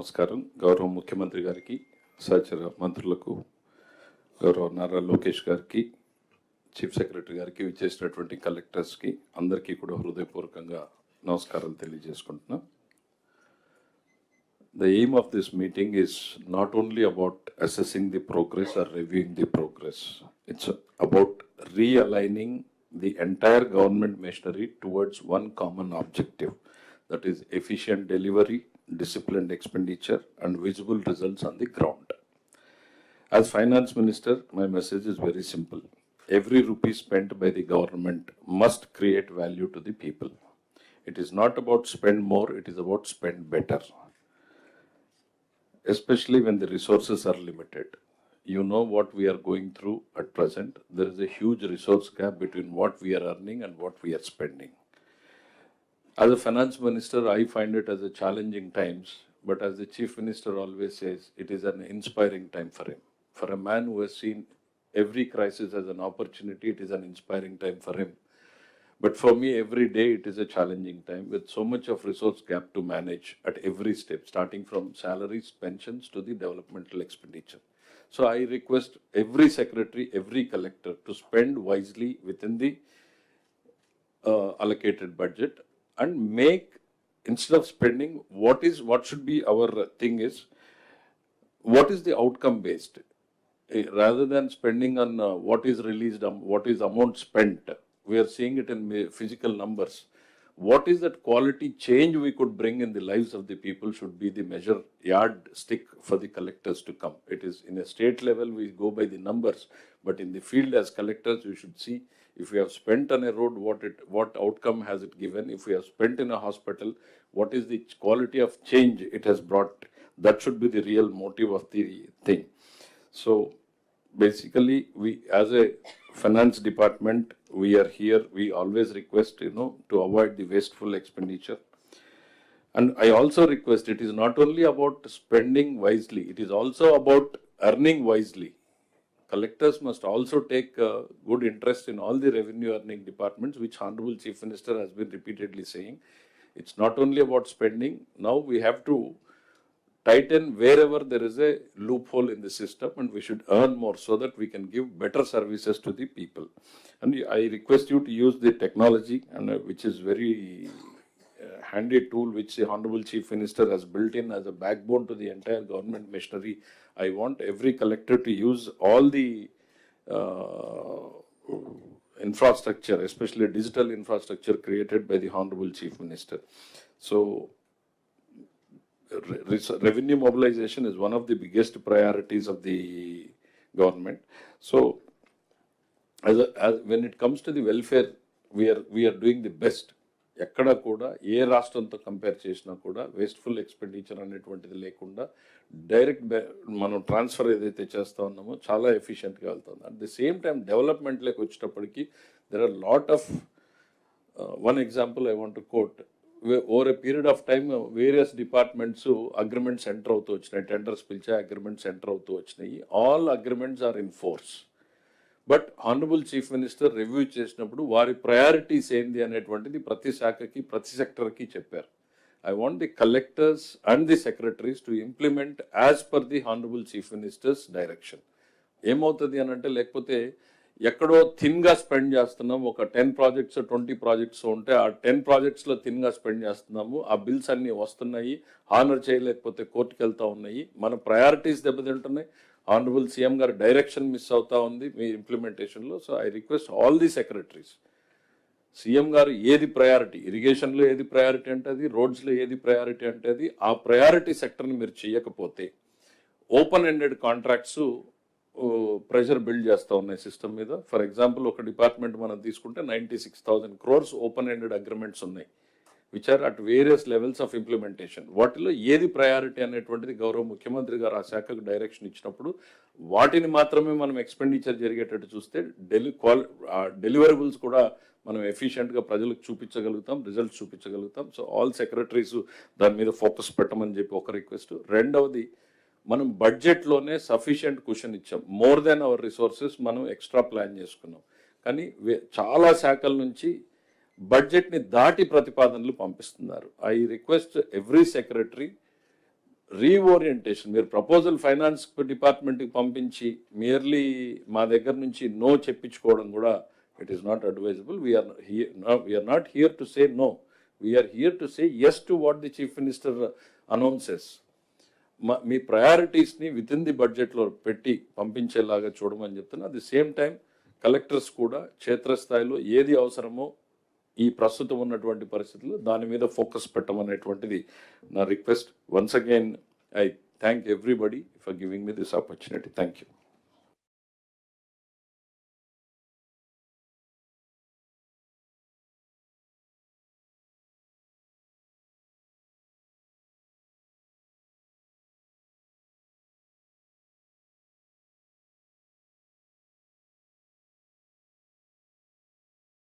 నమస్కారం. గౌరవ ముఖ్యమంత్రి గారికి, సహచర మంత్రులకు, గౌరవ నారా లోకేష్ గారికి, చీఫ్ సెక్రటరీ గారికి, విచ్చేసినటువంటి కలెక్టర్స్కి అందరికీ కూడా హృదయపూర్వకంగా నమస్కారాలు తెలియజేసుకుంటున్నాం. The aim of this meeting is not only about assessing the progress or reviewing the progress. It's about realigning the entire government machinery towards one common objective, that is efficient delivery, disciplined expenditure, and visible results on the ground. As Finance Minister, my message is very simple. Every rupee spent by the government must create value to the people. It is not about spend more, it is about spend better. Especially when the resources are limited. You know what we are going through at present. There is a huge resource gap between what we are earning and what we are spending. As a finance minister, I find it as a challenging times, but as the chief minister always says, it is an inspiring time for him. For a man who has seen every crisis as an opportunity, it is an inspiring time for him. But for me, every day it is a challenging time with so much of resource gap to manage at every step, starting from salaries, pensions to the developmental expenditure. So I request every secretary, every collector to spend wisely within the allocated budget and make, instead of spending, what should be our thing is, what is the outcome based? Rather than spending on what is released, what is amount spent, we are seeing it in physical numbers. What is that quality change we could bring in the lives of the people should be the measure yardstick for the collectors to come. It is in a state level, we go by the numbers, but in the field as collectors, we should see if we have spent on a road, what outcome has it given? If we have spent in a hospital, what is the quality of change it has brought? That should be the real motive of the thing. So basically, we as a finance department, we are here, we always request, to avoid the wasteful expenditure. And I also request, it is not only about spending wisely, it is also about earning wisely. Collectors must also take good interest in all the revenue earning departments, which Honorable Chief Minister has been repeatedly saying. It's not only about spending, now we have to tighten wherever there is a loophole in the system, and we should earn more so that we can give better services to the people. And I request you to use the technology, and which is very handy tool which the Honorable Chief Minister has built in as a backbone to the entire government machinery. I want every collector to use all the infrastructure, especially digital infrastructure created by the Honorable Chief Minister. So revenue mobilization is one of the biggest priorities of the government. So when it comes to the welfare, we are doing the best. ఎక్కడ కూడా ఏ రాష్ట్రంతో compare చేసినా కూడా wasteful expenditure అనేటువంటిది లేకుండా direct మనం transfer ఏదైతే చేస్తూ ఉన్నామో చాలా ఎఫిషియెంట్గా వెళ్తుంది. అట్ ది సేమ్ టైం డెవలప్మెంట్లోకి వచ్చేటప్పటికి there are lot of one example I want to quote. Over a period of time various departments agreements enter అవుతూ వచ్చినాయి, టెండర్స్ పిలిచే అగ్రిమెంట్స్ ఎంటర్ అవుతూ వచ్చినాయి. All agreements are in force. But honourable chief minister review చేసినప్పుడు వారి priorities ఏంది అనేటువంటిది ప్రతి శాఖకి, ప్రతి సెక్టర్కి చెప్పారు. I want the collectors and the secretaries to implement as per the honourable chief ministers direction. ఏమవుతుంది అని అంటే, లేకపోతే ఎక్కడో థిన్గా స్పెండ్ చేస్తున్నాం, ఒక 10 ప్రాజెక్ట్స్ 20 ప్రాజెక్ట్స్ ఉంటే ఆ 10 ప్రాజెక్ట్స్లో థిన్గా స్పెండ్ చేస్తున్నాము, ఆ బిల్స్ అన్నీ వస్తున్నాయి, హానర్ చేయలేకపోతే కోర్టుకు వెళ్తూ ఉన్నాయి, మన ప్రయారిటీస్ దెబ్బతింటున్నాయి, ఆనరబుల్ సీఎం గారి డైరెక్షన్ మిస్ అవుతా ఉంది మీ ఇంప్లిమెంటేషన్లో. So I request all the secretaries, CM గారు ఏది ప్రయారిటీ, ఇరిగేషన్లో ఏది ప్రయారిటీ అంటే అది, రోడ్స్లో ఏది ప్రయారిటీ అంటే అది, ఆ ప్రయారిటీ సెక్టర్ని మీరు చేయకపోతే open ended contracts pressure build చేస్తూ ఉన్నాయి సిస్టమ్ మీద. ఫర్ ఎగ్జాంపుల్, ఒక డిపార్ట్మెంట్ మనం తీసుకుంటే 96,000 crores ఓపెన్ ఎండెడ్ అగ్రిమెంట్స్ ఉన్నాయి, which are at various levels of implementation. వాటిలో ఏది ప్రయారిటీ అనేటువంటిది గౌరవ ముఖ్యమంత్రి గారు ఆ శాఖకు డైరెక్షన్ ఇచ్చినప్పుడు వాటిని మాత్రమే మనం ఎక్స్పెండిచర్ జరిగేటట్టు చూస్తే డెలివరబుల్స్ కూడా మనం ఎఫిషియెంట్గా ప్రజలకు చూపించగలుగుతాం, రిజల్ట్స్ చూపించగలుగుతాం. సో ఆల్ సెక్రటరీస్ దాని మీద ఫోకస్ పెట్టమని చెప్పి ఒక రిక్వెస్ట్. రెండవది, మనం బడ్జెట్లోనే సఫిషియంట్ కుషన్ ఇచ్చాం, మోర్ దెన్ అవర్ రిసోర్సెస్ మనం ఎక్స్ట్రా ప్లాన్ చేసుకున్నాం. కానీ చాలా శాఖల నుంచి బడ్జెట్ని దాటి ప్రతిపాదనలు పంపిస్తున్నారు. I request every secretary reorientation, మీరు ప్రపోజల్ ఫైనాన్స్ డిపార్ట్మెంట్కి పంపించి మియర్లీ మా దగ్గర నుంచి నో చెప్పించుకోవడం కూడా it is not advisable. We are not here to say no, we are here to say yes to what the chief minister announces. మీ ప్రయారిటీస్ని విత్ ఇన్ ది బడ్జెట్లో పెట్టి పంపించేలాగా చూడమని చెప్తున్నా. At the same time collectors కూడా క్షేత్రస్థాయిలో ఏది అవసరమో ఈ ప్రస్తుతం ఉన్నటువంటి పరిస్థితుల్లో దాని మీద ఫోకస్ పెట్టమనేటువంటిది నా request. Once again I thank everybody for giving me this opportunity. Thank you.